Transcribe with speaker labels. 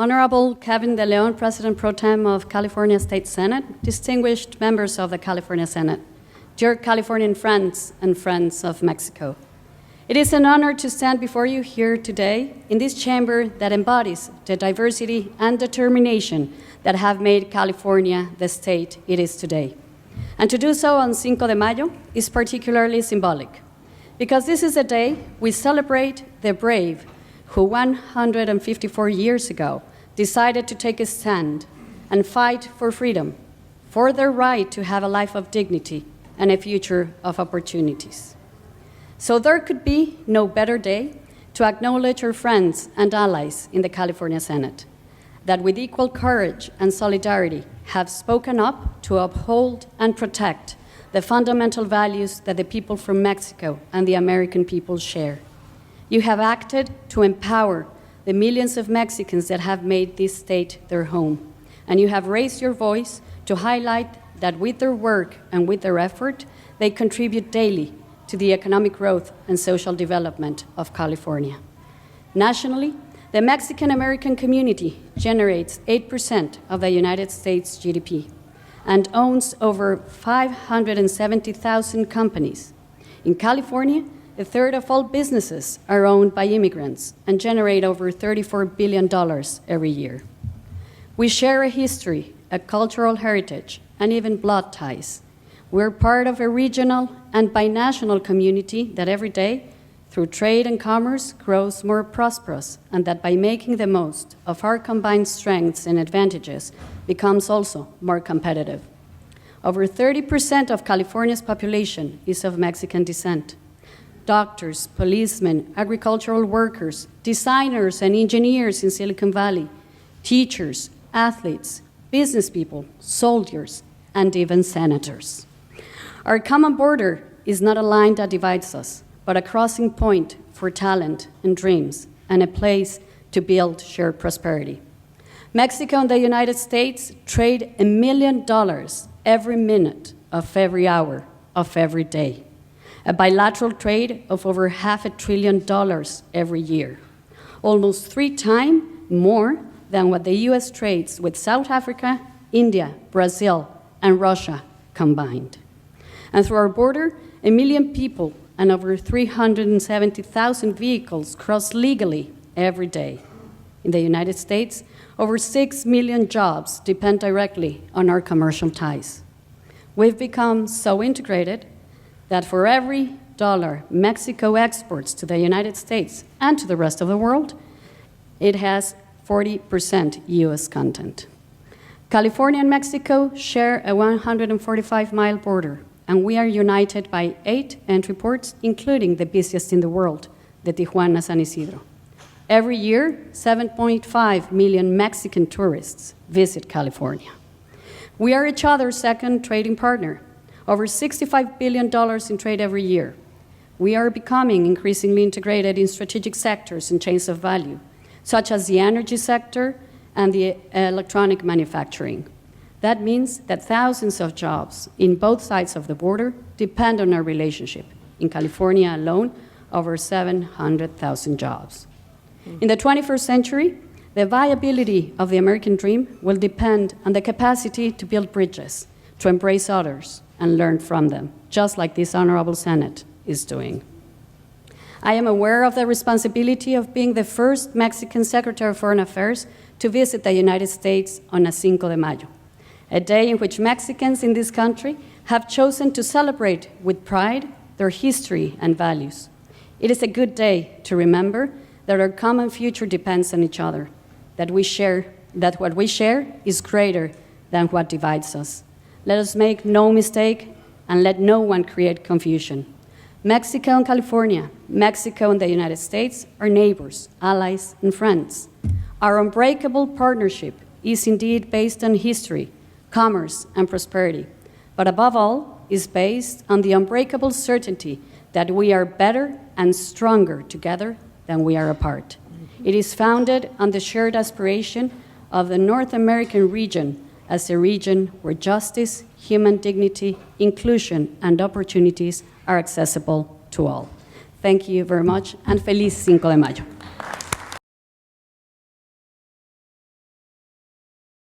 Speaker 1: Honorable Kevin De Leon, President Pro Tem of California State Senate, distinguished members of the California Senate, dear Californian friends and friends of Mexico. It is an honor to stand before you here today in this chamber that embodies the diversity and determination that have made California the state it is today. And to do so on Cinco de Mayo is particularly symbolic, because this is a day we celebrate the brave who 154 years ago decided to take a stand and fight for freedom, for their right to have a life of dignity and a future of opportunities. So there could be no better day to acknowledge our friends and allies in the California Senate that with equal courage and solidarity have spoken up to uphold and protect the fundamental values that the people from Mexico and the American people share. You have acted to empower the millions of Mexicans that have made this state their home, and you have raised your voice to highlight that with their work and with their effort, they contribute daily to the economic growth and social development of California. Nationally, the Mexican-American community generates 8% of the United States GDP and owns over 570,000 companies. In California, a third of all businesses are owned by immigrants and generate over $34 billion every year. We share a history, a cultural heritage, and even blood ties. We're part of a regional and binational community that every day, through trade and commerce, grows more prosperous, and that by making the most of our combined strengths and advantages, becomes also more competitive. Over 30% of California's population is of Mexican descent. Doctors, policemen, agricultural workers, designers and engineers in Silicon Valley, teachers, athletes, business people, soldiers, and even senators. Our common border is not a line that divides us, but a crossing point for talent and dreams, and a place to build shared prosperity. Mexico and the United States trade $1 million every minute of every hour of every day. A bilateral trade of over $500 billion every year, almost 3 times more than what the US trades with South Africa, India, Brazil, and Russia combined. And through our border, 1 million people and over 370,000 vehicles cross legally every day. In the United States, over 6 million jobs depend directly on our commercial ties. We've become so integrated that for every dollar Mexico exports to the United States and to the rest of the world, it has 40% US content. California and Mexico share a 145-mile border, and we are united by 8 entry ports, including the busiest in the world, the Tijuana San Isidro. Every year, 7.5 million Mexican tourists visit California. We are each other's second trading partner, over $65 billion in trade every year. We are becoming increasingly integrated in strategic sectors and chains of value, such as the energy sector and the electronic manufacturing. That means that thousands of jobs in both sides of the border depend on our relationship. In California alone, over 700,000 jobs. In the 21st century, the viability of the American dream will depend on the capacity to build bridges, to embrace others, and learn from them, just like this Honorable Senate is doing. I am aware of the responsibility of being the first Mexican Secretary of Foreign Affairs to visit the United States on a Cinco de Mayo, a day in which Mexicans in this country have chosen to celebrate with pride their history and values. It is a good day to remember that our common future depends on each other, that what we share is greater than what divides us. Let us make no mistake and let no one create confusion. Mexico and California, Mexico and the United States are neighbors, allies, and friends. Our unbreakable partnership is indeed based on history, commerce, and prosperity, but above all is based on the unbreakable certainty that we are better and stronger together than we are apart. It is founded on the shared aspiration of the North American region as a region where justice, human dignity, inclusion, and opportunities are accessible to all. Thank you very much, and Feliz Cinco de Mayo.